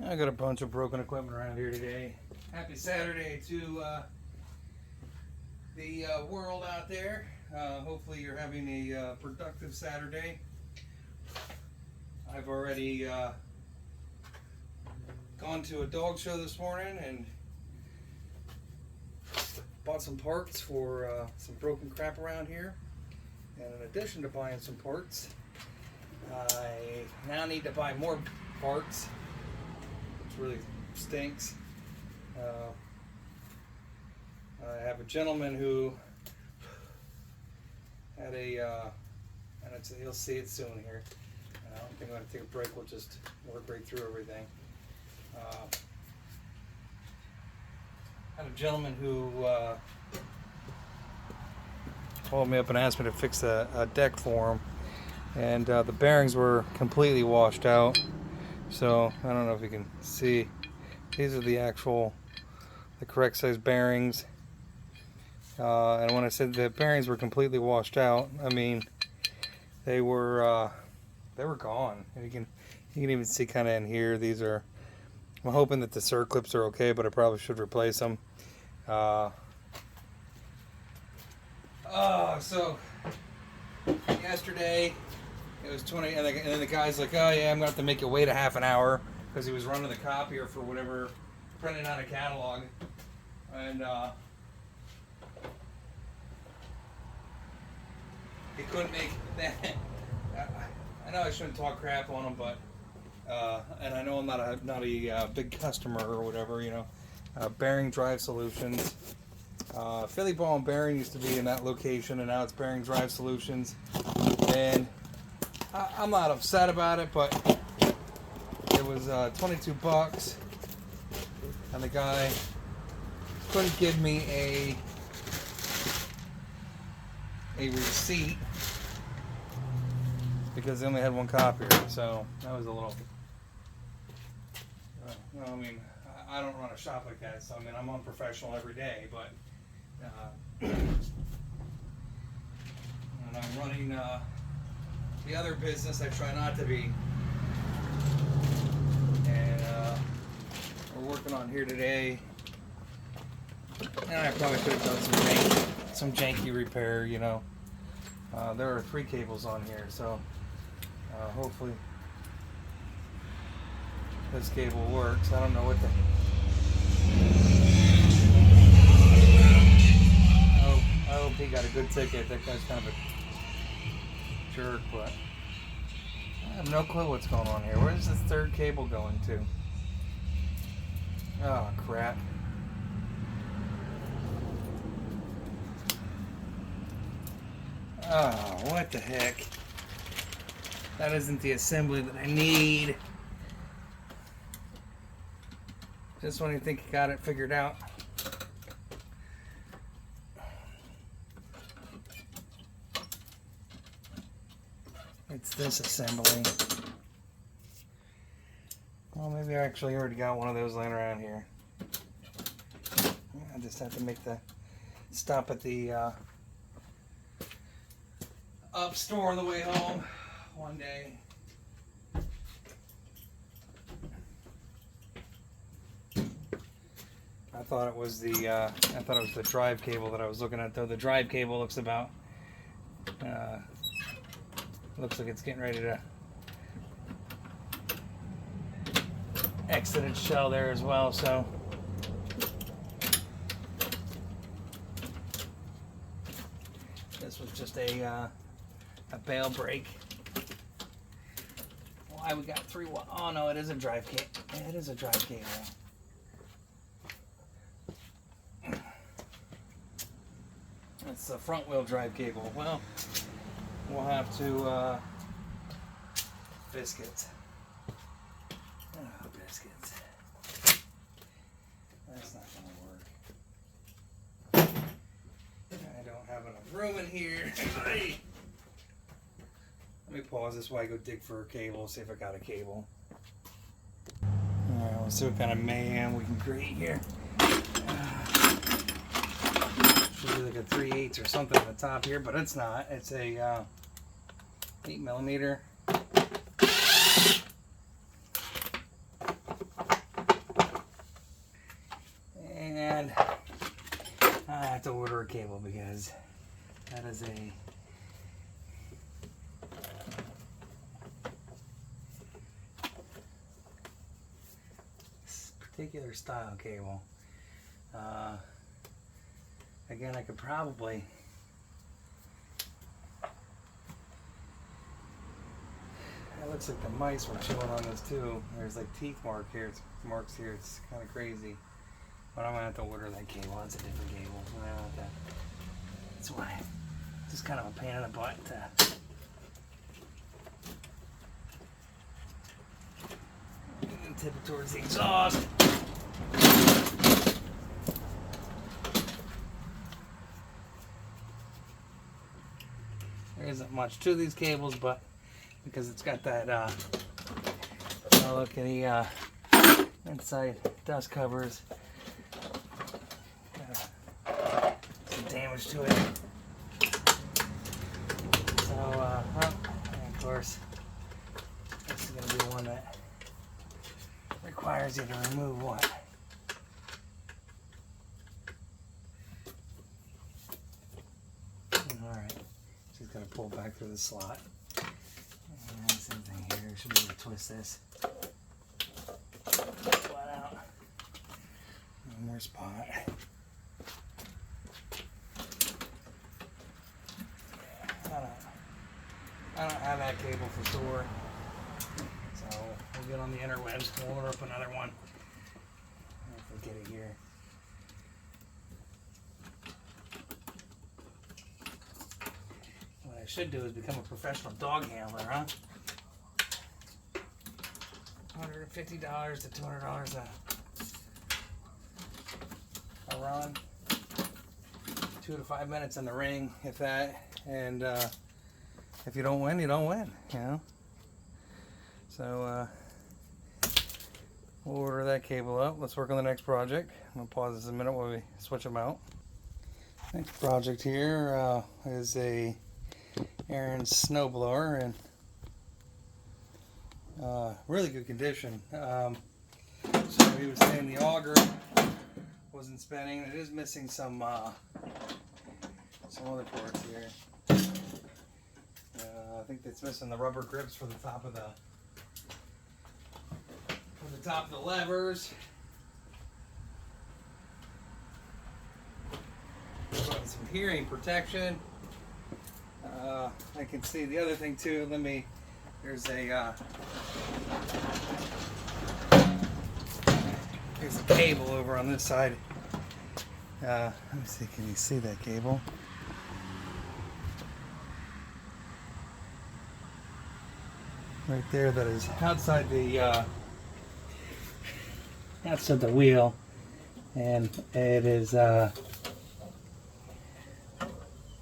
I got a bunch of broken equipment around here today. Happy Saturday to the world out there. Hopefully you're having a productive Saturday. I've already gone to a dog show this morning and bought some parts for some broken crap around here. And in addition to buying some parts, I now need to buy more parts, which really stinks. I have a gentleman who had and you'll see it soon here. I don't think I'm going to take a break. We'll just work right through everything. I had a gentleman who called me up and asked me to fix a deck for him, and the bearings were completely washed out. So I don't know if you can see. These are the correct size bearings. And when I said the bearings were completely washed out, I mean they were gone. And you can even see kind of in here. These are. I'm hoping that the circlips are okay, but I probably should replace them. So yesterday it was 20, and then the guy's like, "Oh yeah, I'm gonna have to make you wait a half an hour," because he was running the copier for whatever, printing out a catalog, and he couldn't make that. I know I shouldn't talk crap on him, but and I know I'm not a big customer or whatever, you know. Bearing Drive Solutions. Philly Ball and Bearing used to be in that location, and now it's Bearing Drive Solutions. And I'm not upset about it, but it was 22 bucks, and the guy couldn't give me a receipt because they only had one copier. So that was a little. Well, I mean, I don't run a shop like that, so I mean, I'm unprofessional every day, but and I'm running the other business I try not to be, and we're working on here today, and I probably could have done some janky repair, you know. There are 3 cables on here, so hopefully this cable works. I don't know what the. I hope he got a good ticket. That guy's kind of a jerk, but I have no clue what's going on here. Where's this 3rd cable going to? Oh, crap. Oh, what the heck? That isn't the assembly that I need. Just when you think you got it figured out. It's this assembly. Well, maybe I actually already got one of those laying around here. I just have to make the stop at the up store on the way home one day. I thought it was the drive cable that I was looking at, though. The drive cable looks about looks like it's getting ready to exit its shell there as well, so this was just a bail break. Why we got 3? Oh no, it is a drive cable. It is a drive cable. It's a front wheel drive cable. Well, we'll have to biscuits. Oh, biscuits. That's not gonna work. I don't have enough room in here. Let me pause this while I go dig for a cable, see if I got a cable. Alright, let's see what kind of mayhem we can create here. Should be like a 3/8 or something on the top here, but it's not. It's a 8mm. cable because that is a particular style cable. Again, I could probably it looks like the mice were chewing on this too. There's like teeth marks here. It's kind of crazy. But I'm gonna have to order that cable. That's a different cable. That's why. It's just kind of a pain in the butt to tip it towards the exhaust. There isn't much to these cables, but because it's got that look at the inside dust covers, some damage to it. So and of course this is going to be one that requires you to remove what? Alright, just going to pull back through the slot. And same thing here, should be able to twist this flat out. One more spot. I don't have that cable for sure, so we'll get on the interwebs. We'll order up another one if we get it here. What I should do is become a professional dog handler, huh? $150 to $200 a run. 2 to 5 minutes in the ring, if that, and if you don't win, you don't win, you know. So we'll order that cable up. Let's work on the next project. I'm gonna pause this a minute while we switch them out. Next project here is a Ariens snowblower, and really good condition. So he was saying the auger wasn't spinning. It is missing some other parts here. I think it's missing the rubber grips for the top of the levers. Some hearing protection. I can see the other thing too. There's a cable over on this side. Let me see, can you see that cable? Right there, that is outside the wheel, and it is a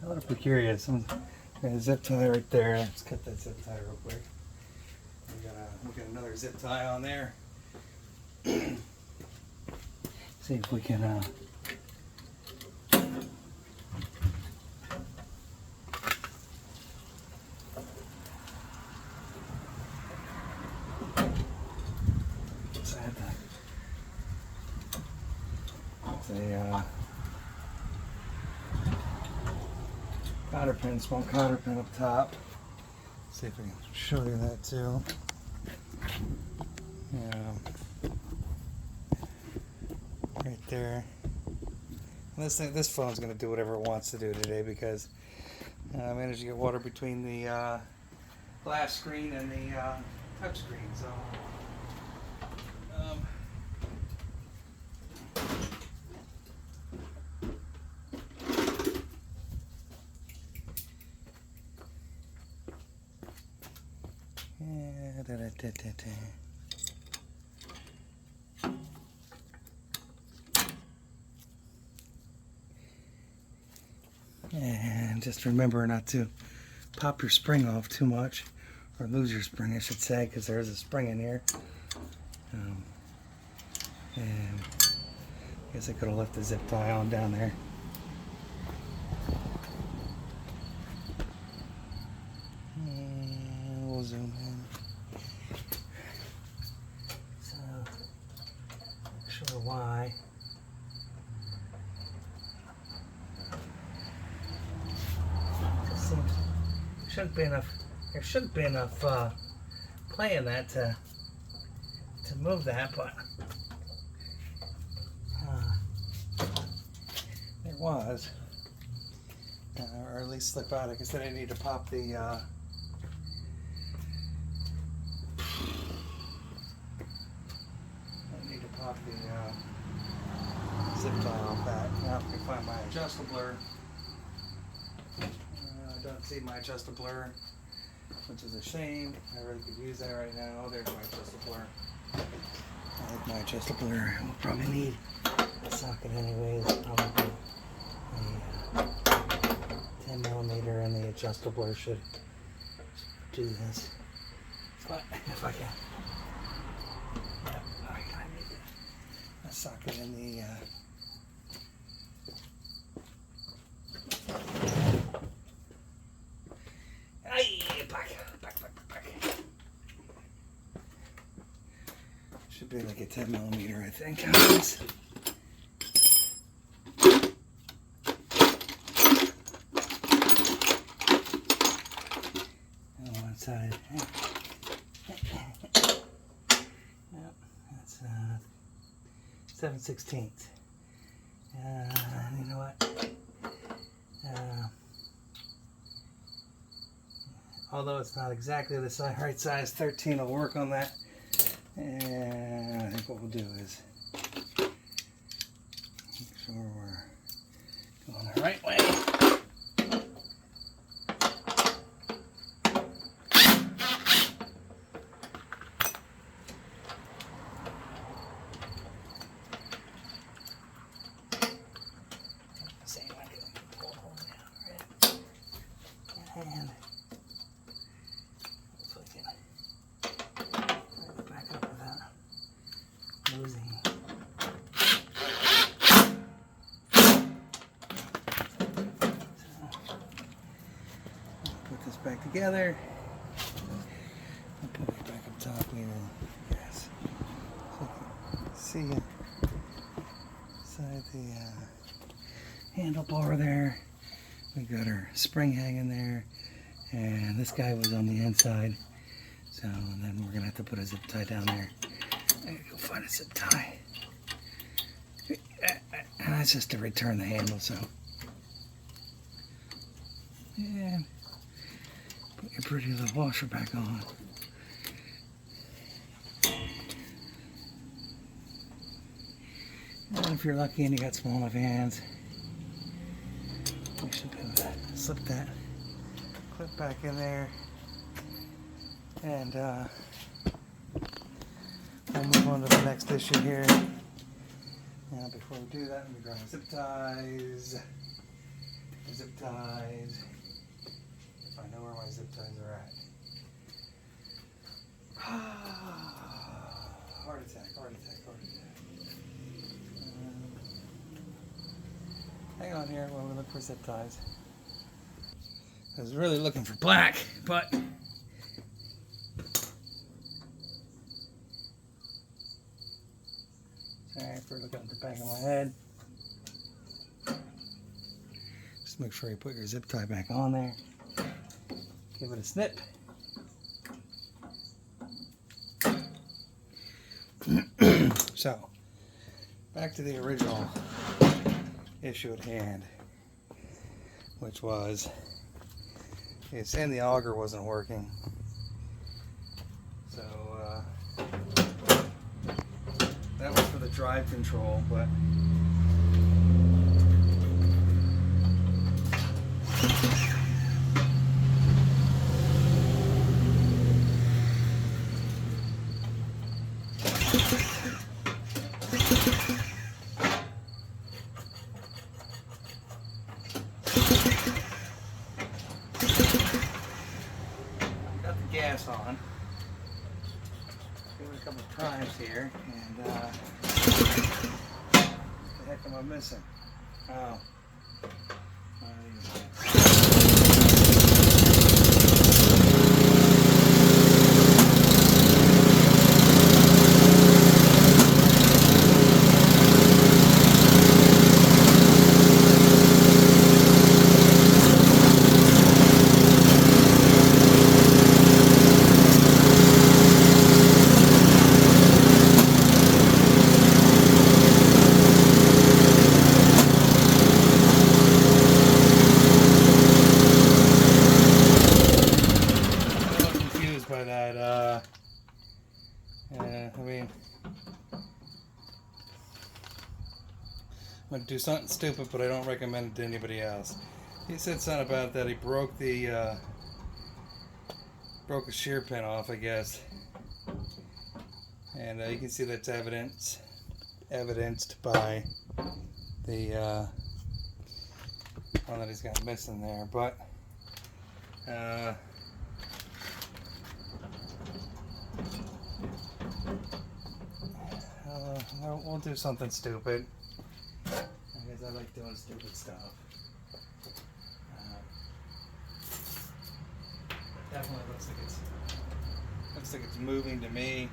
little curious. There's a zip tie right there. Let's cut that zip tie real quick. We got another zip tie on there. See if we can cotter pin, small cotter pin up top. See if I can show you that too. Yeah, right there. And this phone's going to do whatever it wants to do today because I managed to get water between the glass screen and the touch screen. So. And just remember not to pop your spring off too much, or lose your spring, I should say, because there is a spring in here. And I guess I could have left the zip tie on down there. And we'll zoom in. So, not sure why. shouldn't be enough. There shouldn't be enough play in that to move that, but there was, or at least slip out. Like I said, I need to pop the. Pop the zip tie off that. Now I can find my adjustable. I don't see my adjustable, which is a shame. I really could use that right now. Oh, there's my adjustable. I like my adjustable. We'll probably need a socket anyways. Probably a 10 millimeter, and the adjustable should do this. But if I can. Socket in the back. Should be like a 10 millimeter, I think. On one side. Yep, that's 7/16. You know what? Although it's not exactly the right size, 13 will work on that. And I think what we'll do is make sure we're going the right way. And hopefully I can bring it back up without losing. So, put this back together. I'll put it back up top here. Yes. So you can see inside the handlebar there. We got our spring hanging there, and this guy was on the inside, so then we're gonna have to put a zip tie down there. I gotta go find a zip tie, and that's just to return the handle. So, and put your pretty little washer back on. And if you're lucky and you got small enough hands, you should be able to slip that clip back in there, and we'll move on to the next issue here. Now, before we do that, let me grab my zip ties. Zip ties. If I know where my zip ties are at. Heart attack. Hang on here while we look for zip ties. I was really looking for black, but sorry for looking at the back of my head. Just make sure you put your zip tie back on there. Give it a snip. So, back to the original issue at hand, which was it's saying the auger wasn't working. So that was for the drive control, but gas on. Give it a couple of times here, and what the heck am I missing? Oh. I'm gonna do something stupid, but I don't recommend it to anybody else. He said something about that he broke the broke a shear pin off, I guess, and you can see that's evidenced by the one that he's got missing there. But we'll do something stupid. I guess I like doing stupid stuff. Definitely looks like it's moving to me.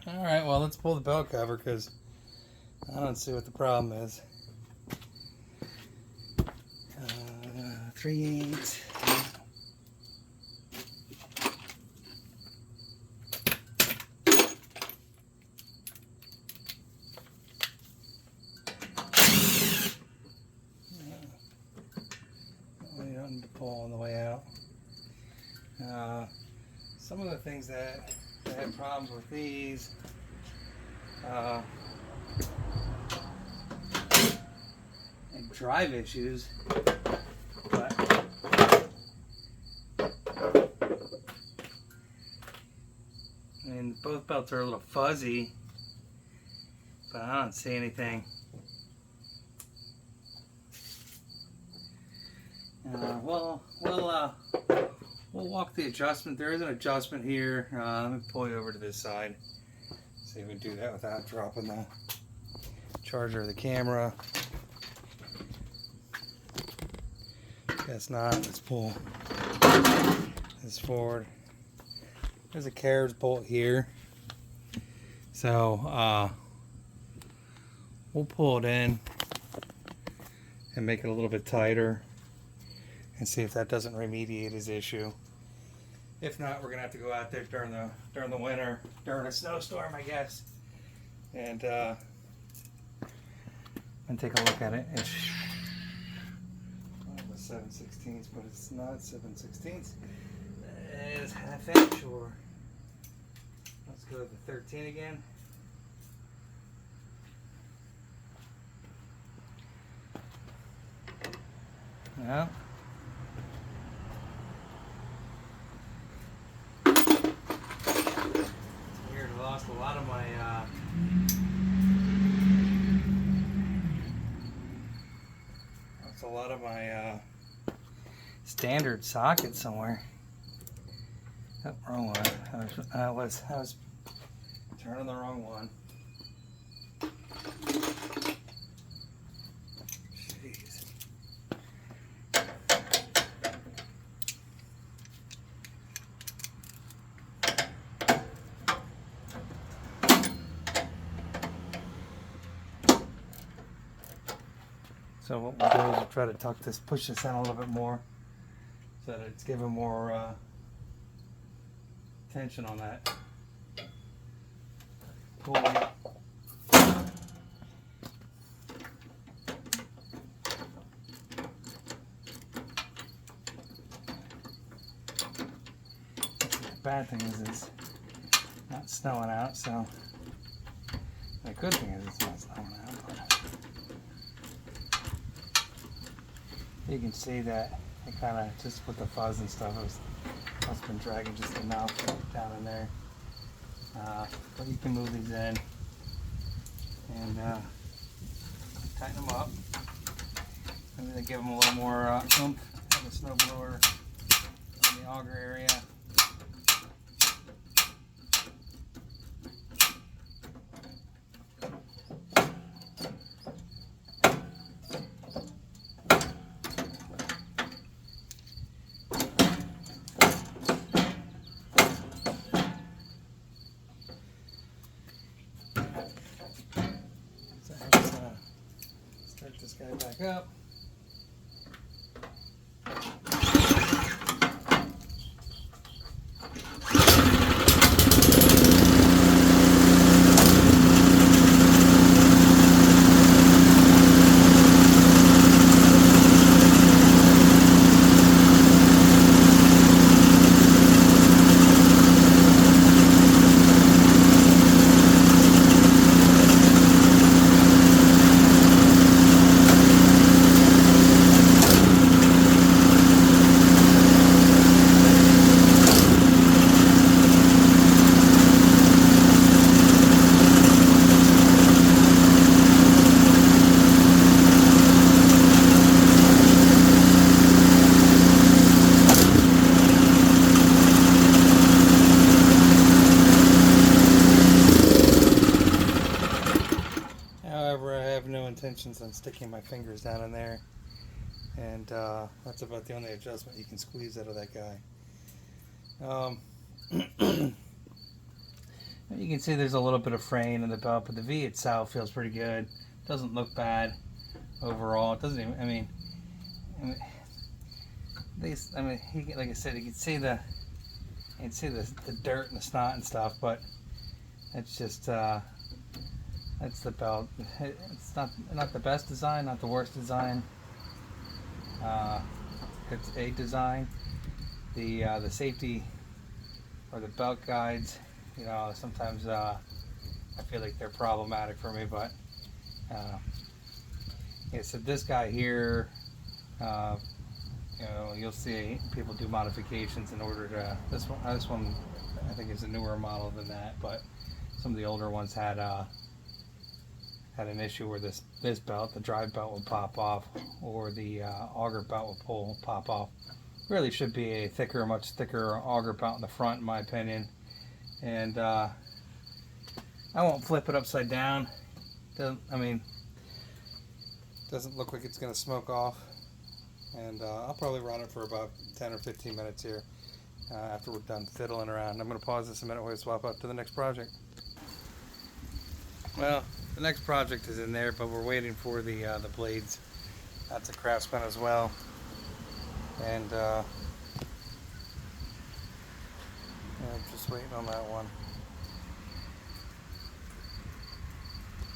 Alright, well, let's pull the belt cover because I don't see what the problem is. 3/8. You don't need to pull on the way out. Some of the things that have problems with these, and drive issues, but I mean, both belts are a little fuzzy, but I don't see anything. We'll walk the adjustment. There is an adjustment here. Let me pull you over to this side. See if we can do that without dropping the charger of the camera. Guess not. Let's pull this forward. There's a carriage bolt here. So we'll pull it in and make it a little bit tighter and see if that doesn't remediate his issue. If not, we're gonna have to go out there during the winter, during a snowstorm, I guess, and take a look at it. It's 7/16, but it's not 7/16. It's 1/2 inch, or let's go to the 13 again. No. Lost a lot of my standard sockets somewhere. Oh, wrong one. I was turning the wrong one. Jeez. So what we'll do is we'll try to push this in a little bit more so that it's giving more tension on that pulley. bad thing is it's not snowing out, so the good thing is it's not snowing out. But you can see that it kind of, just with the fuzz and stuff, it's been dragging just enough down in there. But you can move these in and tighten them up. Maybe they give them a little more oomph on the snow blower in the auger area. So let's start this guy back up. However, I have no intentions on sticking my fingers down in there, and that's about the only adjustment you can squeeze out of that guy. You can see there's a little bit of fraying in the belt, but the V itself feels pretty good. Doesn't look bad overall. It doesn't even, like I said, you can see the dirt and the snot and stuff, but it's just that's the belt. It's not the best design, not the worst design. It's a design. The safety or the belt guides, you know, sometimes I feel like they're problematic for me, but yeah. So this guy here, you know, you'll see people do modifications in order to this one I think is a newer model than that, but some of the older ones had an issue where this belt, the drive belt, will pop off, or the auger belt will pop off. Really should be a much thicker auger belt in the front, in my opinion. And I won't flip it upside down. Doesn't look like it's going to smoke off. And I'll probably run it for about 10 or 15 minutes here after we're done fiddling around. I'm going to pause this a minute while we swap up to the next project. Well, the next project is in there, but we're waiting for the blades. That's a Craftsman as well, and I'm just waiting on that one.